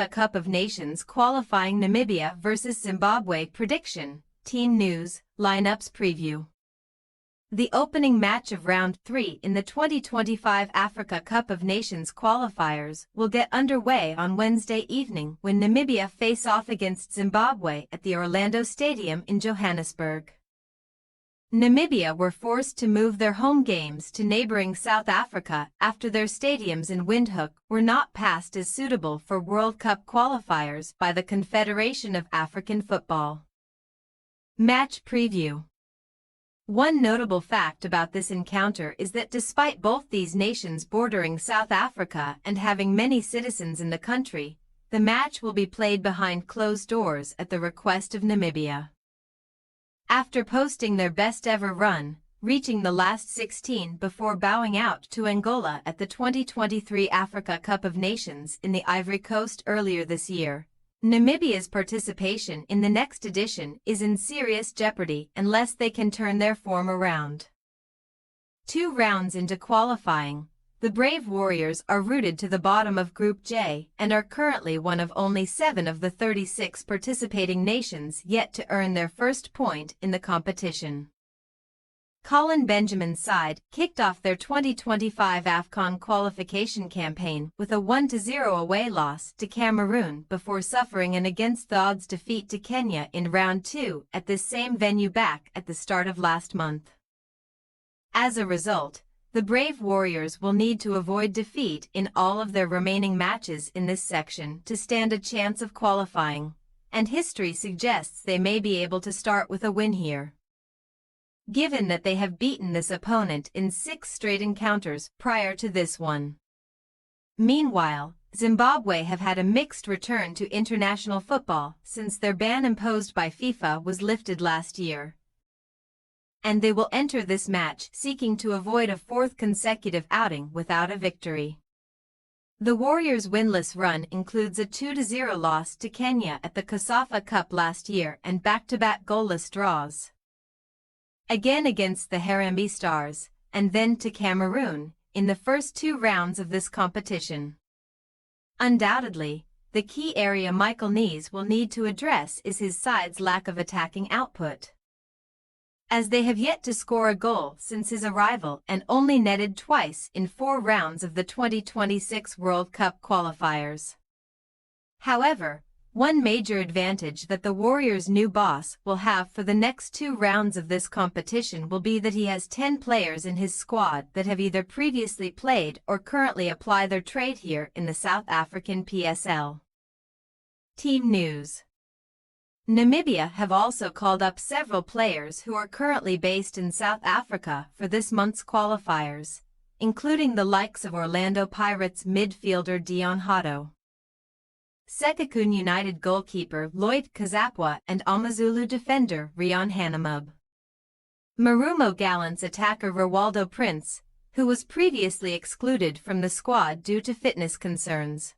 Africa Cup of Nations qualifying Namibia vs Zimbabwe prediction, team news, lineups preview. The opening match of Round 3 in the 2025 Africa Cup of Nations qualifiers will get underway on Wednesday evening when Namibia face off against Zimbabwe at the Orlando Stadium in Johannesburg. Namibia were forced to move their home games to neighboring South Africa after their stadiums in Windhoek were not passed as suitable for World Cup qualifiers by the Confederation of African Football. Match preview. One notable fact about this encounter is that despite both these nations bordering South Africa and having many citizens in the country, the match will be played behind closed doors at the request of Namibia. After posting their best-ever run, reaching the last 16 before bowing out to Angola at the 2023 Africa Cup of Nations in the Ivory Coast earlier this year, Namibia's participation in the next edition is in serious jeopardy unless they can turn their form around. 2 rounds into qualifying, the Brave Warriors are rooted to the bottom of Group J and are currently one of only 7 of the 36 participating nations yet to earn their first point in the competition. Colin Benjamin's side kicked off their 2025 AFCON qualification campaign with a 1-0 away loss to Cameroon before suffering an against-the-odds defeat to Kenya in Round 2 at this same venue back at the start of last month. As a result, the Brave Warriors will need to avoid defeat in all of their remaining matches in this section to stand a chance of qualifying, and history suggests they may be able to start with a win here, given that they have beaten this opponent in 6 straight encounters prior to this one. Meanwhile, Zimbabwe have had a mixed return to international football since their ban imposed by FIFA was lifted last year, and they will enter this match seeking to avoid a 4th consecutive outing without a victory. The Warriors' winless run includes a 2-0 loss to Kenya at the COSAFA Cup last year and back-to-back goalless draws, again against the Harambee Stars, and then to Cameroon, in the first 2 rounds of this competition. Undoubtedly, the key area Michael Nies will need to address is his side's lack of attacking output, as they have yet to score a goal since his arrival and only netted twice in 4 rounds of the 2026 World Cup qualifiers. However, one major advantage that the Warriors' new boss will have for the next 2 rounds of this competition will be that he has 10 players in his squad that have either previously played or currently apply their trade here in the South African PSL. Team news. Namibia have also called up several players who are currently based in South Africa for this month's qualifiers, including the likes of Orlando Pirates midfielder Dion Hato, Sekhukhune United goalkeeper Lloyd Kazapwa and Amazulu defender Rian Hanamub, Marumo Gallants attacker Rawaldo Prince, who was previously excluded from the squad due to fitness concerns,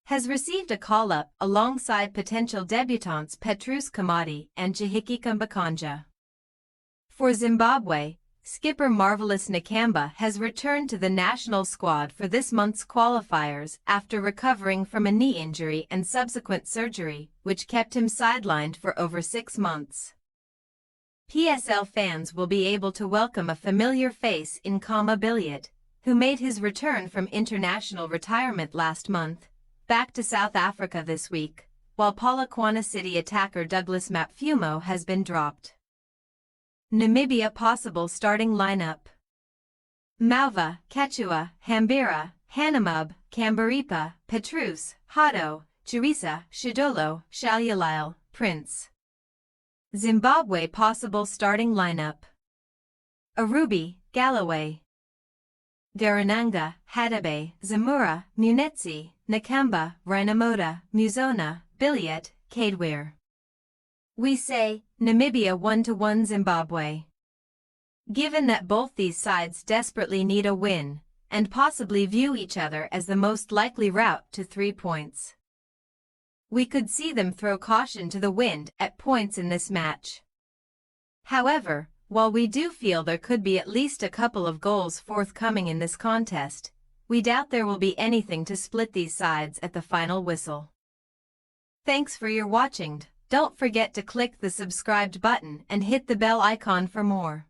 has received a call-up alongside potential debutants Petrus Kamadi and Jahiki Kumbakanja. For Zimbabwe, skipper Marvelous Nakamba has returned to the national squad for this month's qualifiers after recovering from a knee injury and subsequent surgery, which kept him sidelined for over 6 months. PSL fans will be able to welcome a familiar face in Kama Billiot, who made his return from international retirement last month, back to South Africa this week, while Polokwane City attacker Douglas Mapfumo has been dropped. Namibia possible starting lineup: Mauva, Kachua, Hambira, Hanamub, Kambaripa, Petrus, Hato, Jerisa, Shidolo, Shalyalile, Prince. Zimbabwe possible starting lineup: Arubi, Galloway, Garananga, Hadabe, Zamura, Munetsi, Nakamba, Rhinamoda, Muzona, Billiot, Cadeware. We say, Namibia 1-1 Zimbabwe. Given that both these sides desperately need a win, and possibly view each other as the most likely route to 3 points, we could see them throw caution to the wind at points in this match. However, while we do feel there could be at least a couple of goals forthcoming in this contest, We doubt there will be anything to split these sides at the final whistle. Thanks for your watching. Don't forget to click the subscribed button and hit the bell icon for more.